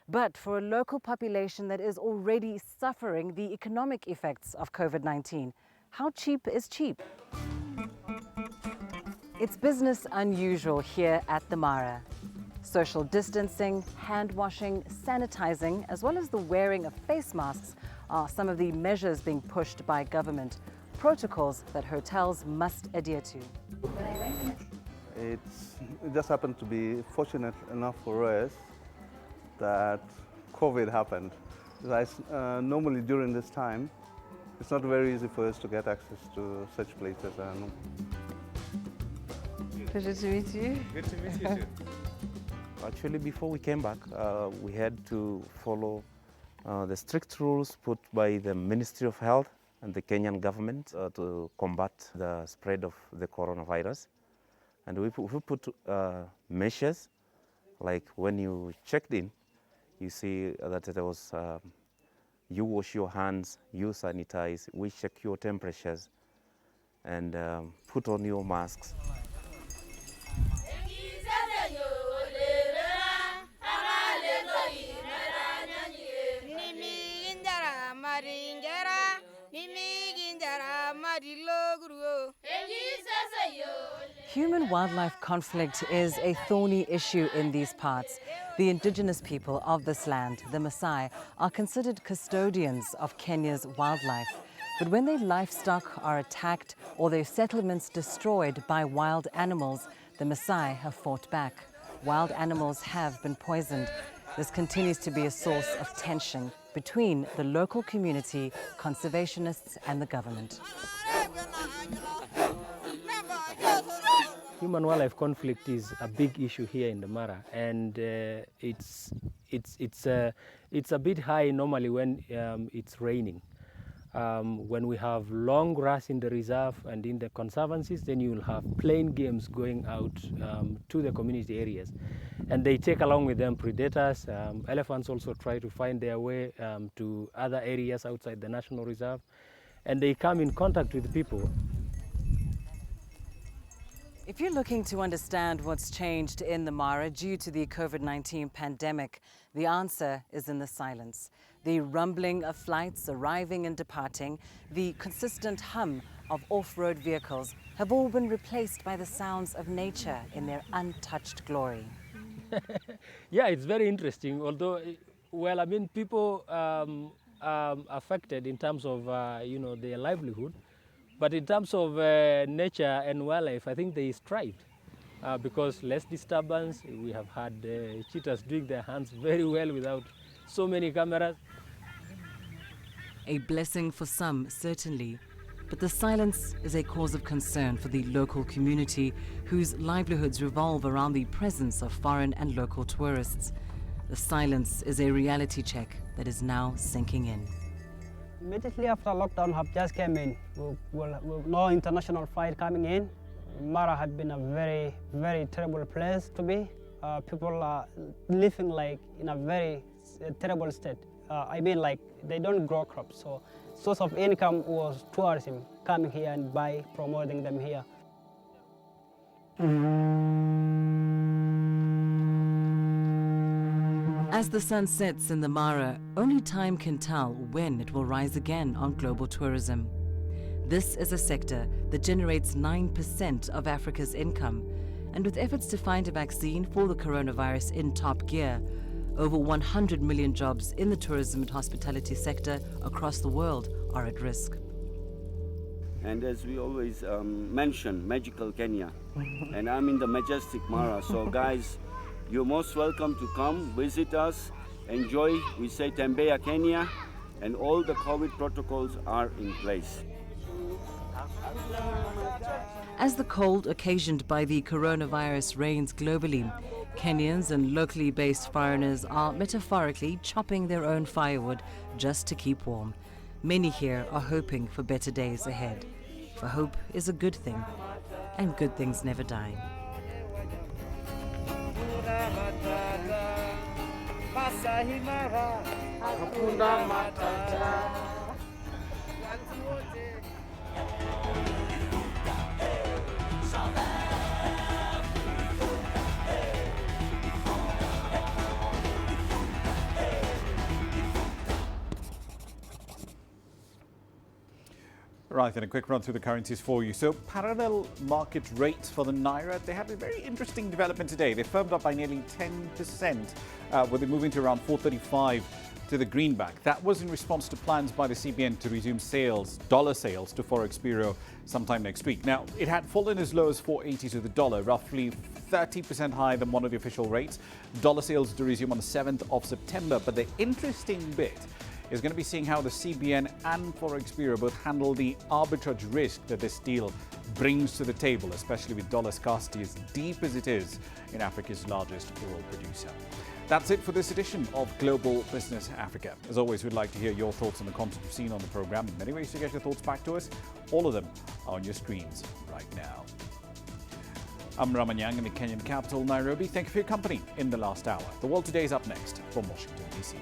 But for a local population that is already suffering the economic effects of COVID-19, how cheap is cheap? It's business unusual here at the Mara. Social distancing, hand washing, sanitizing, as well as the wearing of face masks are some of the measures being pushed by government, protocols that hotels must adhere to. It just happened to be fortunate enough for us that COVID happened. Normally during this time, it's not very easy for us to get access to such places. Pleasure to meet you. Good to meet you too. Actually, before we came back, we had to follow the strict rules put by the Ministry of Health and the Kenyan government to combat the spread of the coronavirus. And we put measures, like when you checked in, you see that there was You wash your hands, you sanitize, we check your temperatures, and put on your masks. Human-wildlife conflict is a thorny issue in these parts. The indigenous people of this land, the Maasai, are considered custodians of Kenya's wildlife. But when their livestock are attacked or their settlements destroyed by wild animals, the Maasai have fought back. Wild animals have been poisoned. This continues to be a source of tension between the local community, conservationists, and the government. Human-wildlife conflict is a big issue here in the Mara, and it's a bit high normally when it's raining. When we have long grass in the reserve and in the conservancies, then you will have playing games going out to the community areas. And they take along with them predators. Elephants also try to find their way to other areas outside the national reserve. And they come in contact with people. If you're looking to understand what's changed in the Mara due to the COVID-19 pandemic, the answer is in the silence. The rumbling of flights arriving and departing, the consistent hum of off-road vehicles have all been replaced by the sounds of nature in their untouched glory. Yeah, it's very interesting, although, well, I mean, people affected in terms of, their livelihood. But in terms of nature and wildlife, I think they thrived because less disturbance. We have had cheetahs doing their hands very well without so many cameras. A blessing for some, certainly, but the silence is a cause of concern for the local community whose livelihoods revolve around the presence of foreign and local tourists. The silence is a reality check that is now sinking in. Immediately after lockdown have just came in, no international flight coming in. Mara had been a very, very terrible place to be. People are living like in a very terrible state. I mean, like they don't grow crops, so source of income was tourism, coming here and promoting them here. As the sun sets in the Mara, only time can tell when it will rise again on global tourism. This is a sector that generates 9% of Africa's income, and with efforts to find a vaccine for the coronavirus in top gear, over 100 million jobs in the tourism and hospitality sector across the world are at risk. And as we always mention, magical Kenya, and I'm in the majestic Mara, so guys, you're most welcome to come, visit us, enjoy. We say Tembea Kenya, and all the COVID protocols are in place. As the cold occasioned by the coronavirus reigns globally, Kenyans and locally based foreigners are metaphorically chopping their own firewood just to keep warm. Many here are hoping for better days ahead. For hope is a good thing, and good things never die. Right, and a quick run through the currencies for you. So parallel market rates for the Naira, they had a very interesting development today. They firmed up by nearly 10%, with it moving to around 435 to the greenback. That was in response to plans by the CBN to resume dollar sales to Forex Bureau sometime next week. Now, it had fallen as low as 480 to the dollar, roughly 30% higher than one of the official rates. Dollar sales to resume on the 7th of September. But the interesting bit is going to be seeing how the CBN and Forex Bureau both handle the arbitrage risk that this deal brings to the table, especially with dollar scarcity as deep as it is in Africa's largest oil producer. That's it for this edition of Global Business Africa. As always, we'd like to hear your thoughts on the content you've seen on the program. Many ways to get your thoughts back to us. All of them are on your screens right now. I'm Ramah Nyang in the Kenyan capital, Nairobi. Thank you for your company in the last hour. The World Today is up next from Washington, D.C.